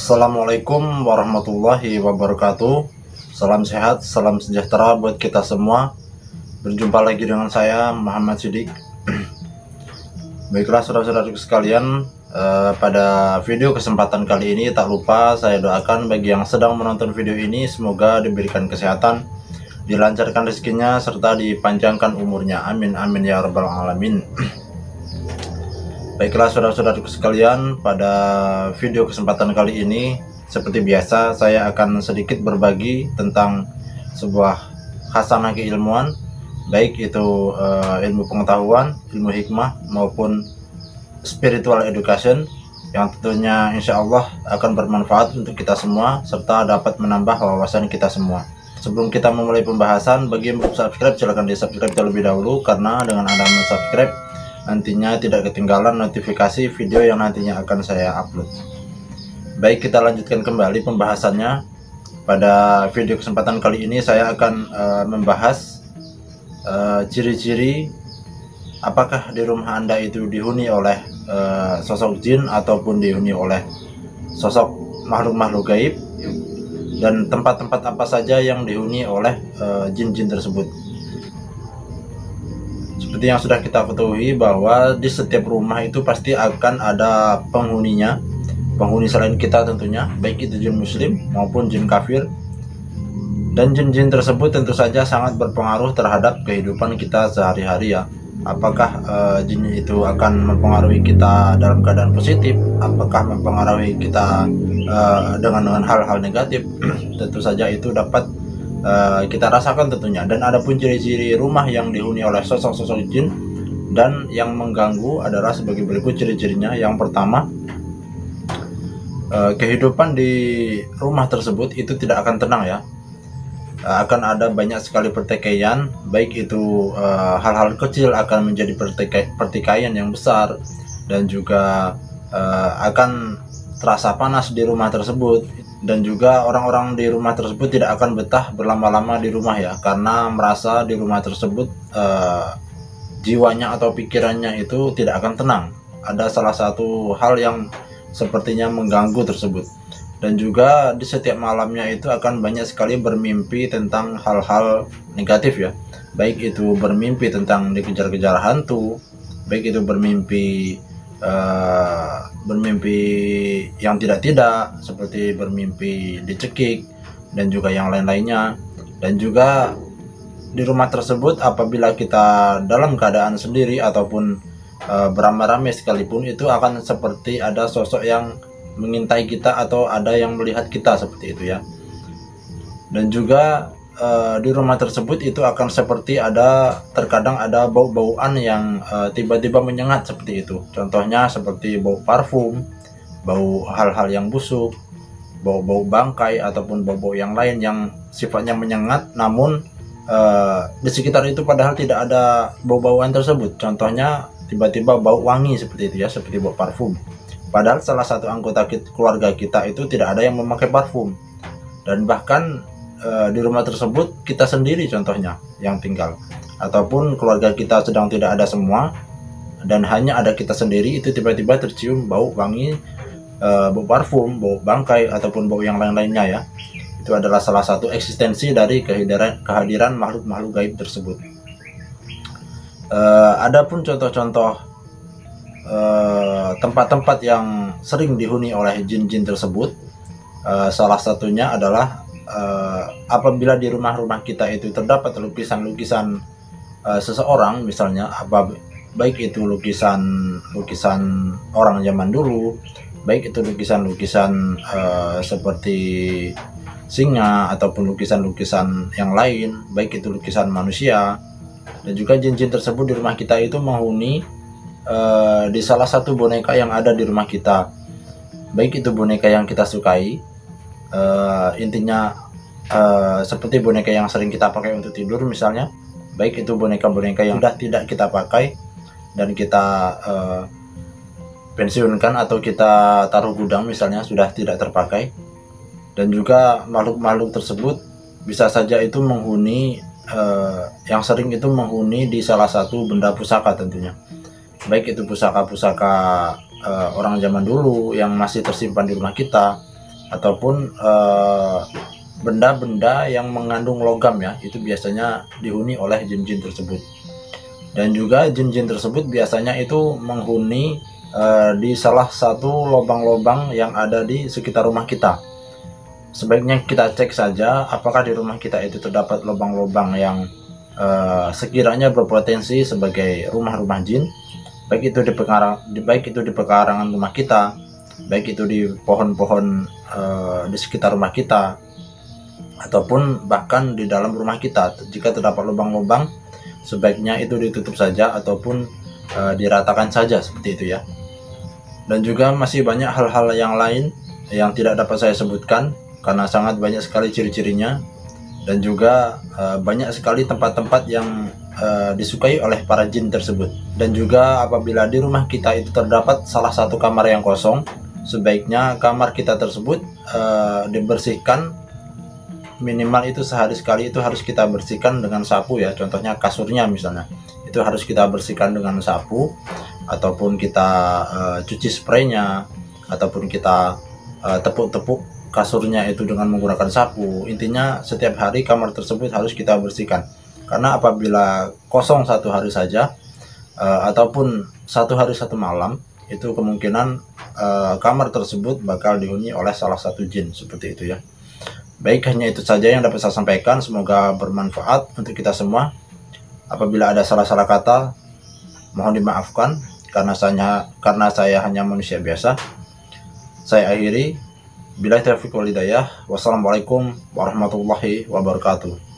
Assalamualaikum warahmatullahi wabarakatuh. Salam sehat, salam sejahtera buat kita semua. Berjumpa lagi dengan saya Muhammad Sidik. Baiklah saudara-saudaraku sekalian, pada video kesempatan kali ini tak lupa saya doakan bagi yang sedang menonton video ini semoga diberikan kesehatan, dilancarkan rezekinya, serta dipanjangkan umurnya. Amin amin ya rabbal alamin. Baiklah saudara-saudaraku sekalian, pada video kesempatan kali ini seperti biasa saya akan sedikit berbagi tentang sebuah khasanah keilmuan, baik itu ilmu pengetahuan, ilmu hikmah maupun spiritual education, yang tentunya insya Allah akan bermanfaat untuk kita semua serta dapat menambah wawasan kita semua. Sebelum kita memulai pembahasan, bagi yang belum subscribe silahkan di subscribe terlebih dahulu, karena dengan Anda subscribe nantinya tidak ketinggalan notifikasi video yang nantinya akan saya upload. Baik, kita lanjutkan kembali pembahasannya. Pada video kesempatan kali ini saya akan membahas ciri-ciri apakah di rumah Anda itu dihuni oleh sosok jin ataupun dihuni oleh sosok makhluk-makhluk gaib, dan tempat-tempat apa saja yang dihuni oleh jin-jin tersebut. Seperti yang sudah kita ketahui bahwa di setiap rumah itu pasti akan ada penghuninya, penghuni selain kita tentunya, baik itu jin muslim maupun jin kafir. Dan jin-jin tersebut tentu saja sangat berpengaruh terhadap kehidupan kita sehari-hari ya. Apakah jin itu akan mempengaruhi kita dalam keadaan positif, apakah mempengaruhi kita dengan hal-hal negatif. Tentu saja itu dapat kita rasakan tentunya. Dan ada pun ciri-ciri rumah yang dihuni oleh sosok-sosok jin dan yang mengganggu adalah sebagai berikut ciri-cirinya. Yang pertama, kehidupan di rumah tersebut itu tidak akan tenang ya. Akan ada banyak sekali pertikaian, baik itu hal-hal kecil akan menjadi pertikaian yang besar, dan juga akan terasa panas di rumah tersebut. Dan juga orang-orang di rumah tersebut tidak akan betah berlama-lama di rumah ya, karena merasa di rumah tersebut jiwanya atau pikirannya itu tidak akan tenang. Ada salah satu hal yang sepertinya mengganggu tersebut. Dan juga di setiap malamnya itu akan banyak sekali bermimpi tentang hal-hal negatif ya, baik itu bermimpi tentang dikejar-kejar hantu, baik itu bermimpi yang tidak-tidak, seperti bermimpi dicekik dan juga yang lain-lainnya. Dan juga di rumah tersebut apabila kita dalam keadaan sendiri ataupun beramai-ramai sekalipun, itu akan seperti ada sosok yang mengintai kita atau ada yang melihat kita, seperti itu ya. Dan juga di rumah tersebut itu akan seperti terkadang ada bau-bauan yang tiba-tiba menyengat, seperti itu. Contohnya seperti bau parfum, bau hal-hal yang busuk, bau-bau bangkai ataupun bau-bau yang lain yang sifatnya menyengat, namun di sekitar itu padahal tidak ada bau-bauan tersebut. Contohnya tiba-tiba bau wangi, seperti itu ya, seperti bau parfum. Padahal salah satu anggota keluarga kita itu tidak ada yang memakai parfum, dan bahkan di rumah tersebut kita sendiri contohnya yang tinggal, ataupun keluarga kita sedang tidak ada semua dan hanya ada kita sendiri, itu tiba-tiba tercium bau wangi, bau parfum, bau bangkai ataupun bau yang lain-lainnya ya. Itu adalah salah satu eksistensi dari kehadiran makhluk-makhluk gaib tersebut. Adapun contoh-contoh tempat-tempat yang sering dihuni oleh jin-jin tersebut, salah satunya adalah apabila di rumah-rumah kita itu terdapat lukisan-lukisan seseorang, misalnya baik itu lukisan orang zaman dulu, baik itu lukisan-lukisan seperti singa ataupun lukisan-lukisan yang lain, baik itu lukisan manusia. Dan juga jin-jin tersebut di rumah kita itu menghuni di salah satu boneka yang ada di rumah kita, baik itu boneka yang kita sukai, intinya seperti boneka yang sering kita pakai untuk tidur misalnya, baik itu boneka-boneka yang sudah tidak kita pakai dan kita pensiunkan atau kita taruh gudang misalnya, sudah tidak terpakai. Dan juga makhluk-makhluk tersebut bisa saja itu menghuni, yang sering itu menghuni di salah satu benda pusaka tentunya, baik itu pusaka-pusaka orang zaman dulu yang masih tersimpan di rumah kita, ataupun benda-benda yang mengandung logam ya, itu biasanya dihuni oleh jin-jin tersebut. Dan juga jin-jin tersebut biasanya itu menghuni di salah satu lubang-lubang yang ada di sekitar rumah kita. Sebaiknya kita cek saja apakah di rumah kita itu terdapat lubang-lubang yang sekiranya berpotensi sebagai rumah-rumah jin, baik itu di pekarangan rumah kita, baik itu di pohon-pohon di sekitar rumah kita, ataupun bahkan di dalam rumah kita. Jika terdapat lubang-lubang, sebaiknya itu ditutup saja ataupun diratakan saja seperti itu ya. Dan juga masih banyak hal-hal yang lain yang tidak dapat saya sebutkan karena sangat banyak sekali ciri-cirinya, dan juga banyak sekali tempat-tempat yang disukai oleh para jin tersebut. Dan juga apabila di rumah kita itu terdapat salah satu kamar yang kosong, sebaiknya kamar kita tersebut dibersihkan. Minimal itu sehari sekali itu harus kita bersihkan dengan sapu ya. Contohnya kasurnya misalnya, itu harus kita bersihkan dengan sapu, ataupun kita cuci spraynya, ataupun kita tepuk-tepuk kasurnya itu dengan menggunakan sapu. Intinya setiap hari kamar tersebut harus kita bersihkan, karena apabila kosong satu hari saja ataupun satu hari satu malam, itu kemungkinan kamar tersebut bakal dihuni oleh salah satu jin seperti itu ya. Baik, hanya itu saja yang dapat saya sampaikan. Semoga bermanfaat untuk kita semua. Apabila ada salah-salah kata, mohon dimaafkan karena saya hanya manusia biasa. Saya akhiri. Billahi taufiq wal hidayah. Wassalamualaikum warahmatullahi wabarakatuh.